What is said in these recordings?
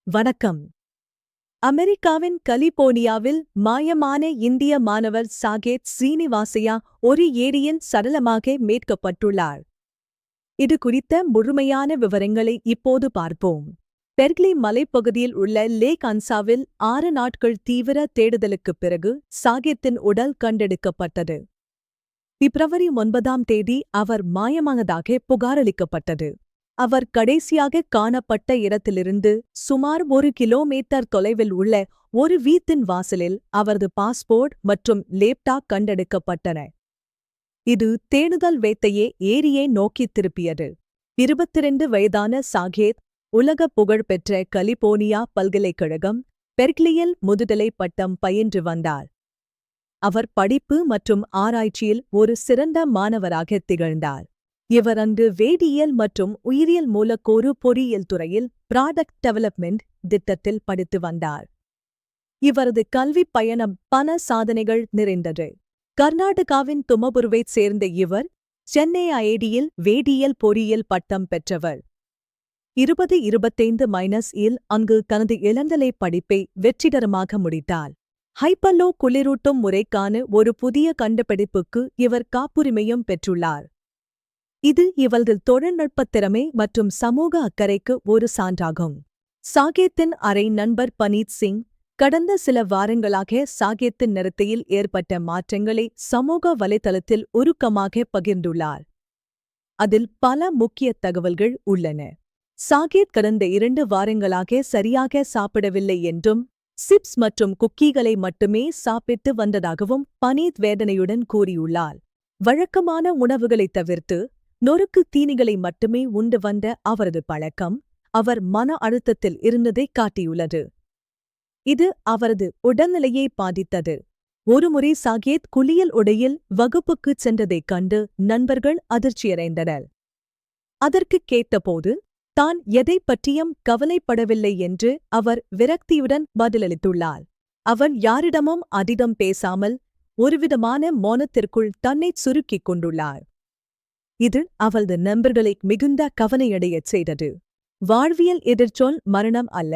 வணக்கம். அமெரிக்காவின் கலிபோர்னியாவில் மாயமான இந்திய மாணவர் சாகேத் ஸ்ரீனிவாசையா ஒரு ஏரியில் சடலமாக மீட்கப்பட்டுள்ளார். இது குறித்த முழுமையான விவரங்களை இப்போது பார்ப்போம். பெர்க்லி மலைப்பகுதியில் உள்ள லேக் அன்சாவில் 6 நாட்கள் தீவிர தேடுதலுக்குப் பிறகு சாகேத்தின் உடல் கண்டெடுக்கப்பட்டது. பிப்ரவரி 9ஆம் தேதி அவர் மாயமானதாக புகாரளிக்கப்பட்டது. அவர் கடைசியாக காணப்பட்ட இடத்திலிருந்து சுமார் 1 கிலோமீட்டர் தொலைவில் உள்ள ஒரு வீட்டின் வாசலில் அவரது பாஸ்போர்ட் மற்றும் லேப்டாப் கண்டெடுக்கப்பட்டன. இது தேடுதல் வேட்டையே ஏரியை நோக்கித் திருப்பியது. 22 வயதான சாகேத் உலக புகழ்பெற்ற கலிபோர்னியா பல்கலைக்கழகம் பெர்க்லியில் முதுகலை பட்டம் பயின்று வந்தார். அவர் படிப்பு மற்றும் ஆராய்ச்சியில் ஒரு சிறந்த மாணவராக திகழ்ந்தார். இவர் அங்கு வேதியியல் மற்றும் உயிரியல் மூலக்கூறு பொறியியல் துறையில் ப்ராடக்ட் டெவலப்மெண்ட் திட்டத்தில் படித்து வந்தார். இவரது கல்விப் பயணம் பல சாதனைகள் நிறைந்தது. கர்நாடகாவின் துமகுருவைச் சேர்ந்த இவர் சென்னை ஐஐடியில் வேதியியல் பொறியியல் பட்டம் பெற்றவர். 2025-இல் அங்கு தனது இளங்கலை படிப்பை வெற்றிகரமாக முடித்தார். ஹைப்பர்லோ குளிரூட்டும் முறைக்கான ஒரு புதிய கண்டுபிடிப்புக்கு இவர் காப்புரிமையும் பெற்றுள்ளார். இது இவரது தொழில்நுட்பத் திறமை மற்றும் சமூக அக்கறைக்கு ஒரு சான்றாகும். சாகேத்தின் அரை நண்பர் பனீத் சிங் கடந்த சில வாரங்களாக சாகேத்தின் நடத்தையில் ஏற்பட்ட மாற்றங்களை சமூக வலைதளத்தில் உருக்கமாக பகிர்ந்துள்ளார். அதில் பல முக்கிய தகவல்கள் உள்ளன. சாகேத் கடந்த 2 வாரங்களாக சரியாக சாப்பிடவில்லை என்றும் சிப்ஸ் மற்றும் குக்கீகளை மட்டுமே சாப்பிட்டு வந்ததாகவும் பனீத் வேதனையுடன் கூறியுள்ளார். வழக்கமான உணவுகளைத் தவிர்த்து நொறுக்கு தீனிகளை மட்டுமே உண்டு வந்த அவரது பழக்கம் அவர் மன அழுத்தத்தில் இருந்ததைக் காட்டியுள்ளது. இது அவரது உடல்நிலையை பாதித்தது. ஒருமுறை சாகேத் குளியல் உடையில் வகுப்புக்குச் சென்றதைக் கண்டு நண்பர்கள் அதிர்ச்சியடைந்தனர். அதற்குக் கேட்டபோது தான் எதைப் பற்றியும் கவலைப்படவில்லை என்று அவர் விரக்தியுடன் பதிலளித்துள்ளார். அவர் யாரிடமும் அதிகம் பேசாமல் ஒருவிதமான மௌனத்திற்குள் தன்னைச் சுருக்கிக் கொண்டுள்ளார். இது அவரது நண்பர்களை மிகுந்த கவலையடையச் செய்தது. வாழ்வியல் எதிர்ச்சொல் மரணம் அல்ல,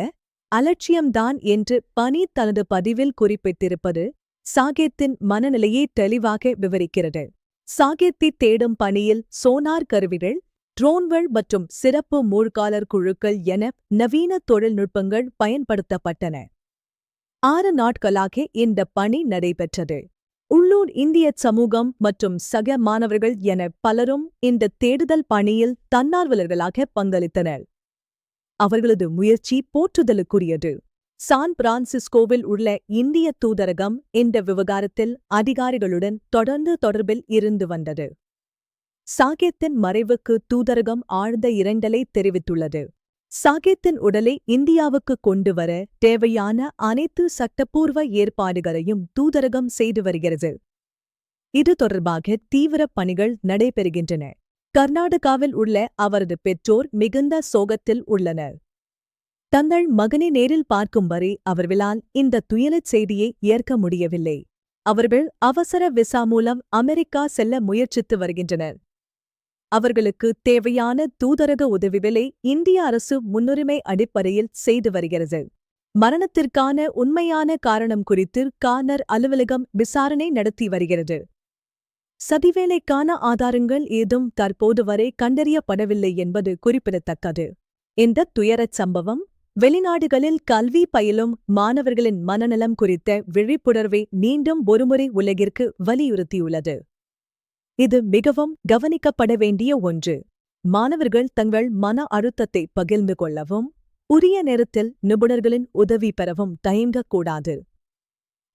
அலட்சியம்தான் என்று பனீத் தனது பதிவில் குறிப்பிட்டிருப்பது சாகேத்தின் மனநிலையை தெளிவாக விவரிக்கிறது. சாகேத்தை தேடும் பணியில் சோனார் கருவிகள், ட்ரோன்கள் மற்றும் சிறப்பு மூழ்காளர் குழுக்கள் என நவீன தொழில்நுட்பங்கள் பயன்படுத்தப்பட்டன. 6 நாட்களாக இந்த பணி நடைபெற்றது. உள்ளூர் இந்திய சமூகம் மற்றும் சக மாணவர்கள் என பலரும் இந்த தேடுதல் பணியில் தன்னார்வலர்களாக பங்களித்தனர். அவர்களது முயற்சி போற்றுதலுக்குரியது. சான் பிரான்சிஸ்கோவில் உள்ள இந்திய தூதரகம் இந்த விவகாரத்தில் அதிகாரிகளுடன் தொடர்ந்து தொடர்பில் இருந்து வந்தது. சாகேத்தின் மறைவுக்கு தூதரகம் ஆழ்ந்த இரங்கலை தெரிவித்துள்ளது. சாகேத்தின் உடலை இந்தியாவுக்கு கொண்டு வர தேவையான அனைத்து சட்டப்பூர்வ ஏற்பாடுகளையும் தூதரகம் செய்து வருகிறது. இது தொடர்பாக தீவிர பணிகள் நடைபெறுகின்றன. கர்நாடகாவில் உள்ள அவரது பெற்றோர் மிகுந்த சோகத்தில் உள்ளனர். தங்கள் மகனை நேரில் பார்க்கும் வரை அவர்களால் இந்த துயரச் செய்தியை ஏற்க முடியவில்லை. அவர்கள் அவசர விசா மூலம் அமெரிக்கா செல்ல முயற்சித்து வருகின்றனர். அவர்களுக்கு தேவையான தூதரக உதவிகளை இந்திய அரசு முன்னுரிமை அடிப்படையில் செய்து வருகிறது. மரணத்திற்கான உண்மையான காரணம் குறித்து கார்னர் அலுவலகம் விசாரணை நடத்தி வருகிறது. சதிவேலைக்கான ஆதாரங்கள் ஏதும் தற்போது வரை கண்டறியப்படவில்லை என்பது குறிப்பிடத்தக்கது. இந்த துயரச் சம்பவம் வெளிநாடுகளில் கல்வி பயிலும் மாணவர்களின் மனநலம் குறித்த விழிப்புணர்வை மீண்டும் ஒருமுறை உலகிற்கு வலியுறுத்தியுள்ளது. இது மிகவும் கவனிக்கப்பட வேண்டிய ஒன்று. மாணவர்கள் தங்கள் மன அழுத்தத்தை பகிர்ந்து கொள்ளவும் உரிய நேரத்தில் நிபுணர்களின் உதவி பெறவும் தயங்கக்கூடாது.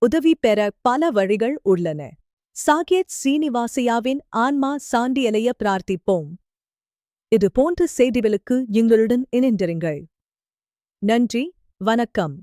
உதவி பெற பல வழிகள் உள்ளன. சாகேத் ஸ்ரீனிவாசையாவின் ஆன்மா சாந்தியடைய பிரார்த்திப்போம். இது போன்ற செய்திகளுக்கு எங்களுடன் இணைந்திருங்கள். நன்றி, வணக்கம்.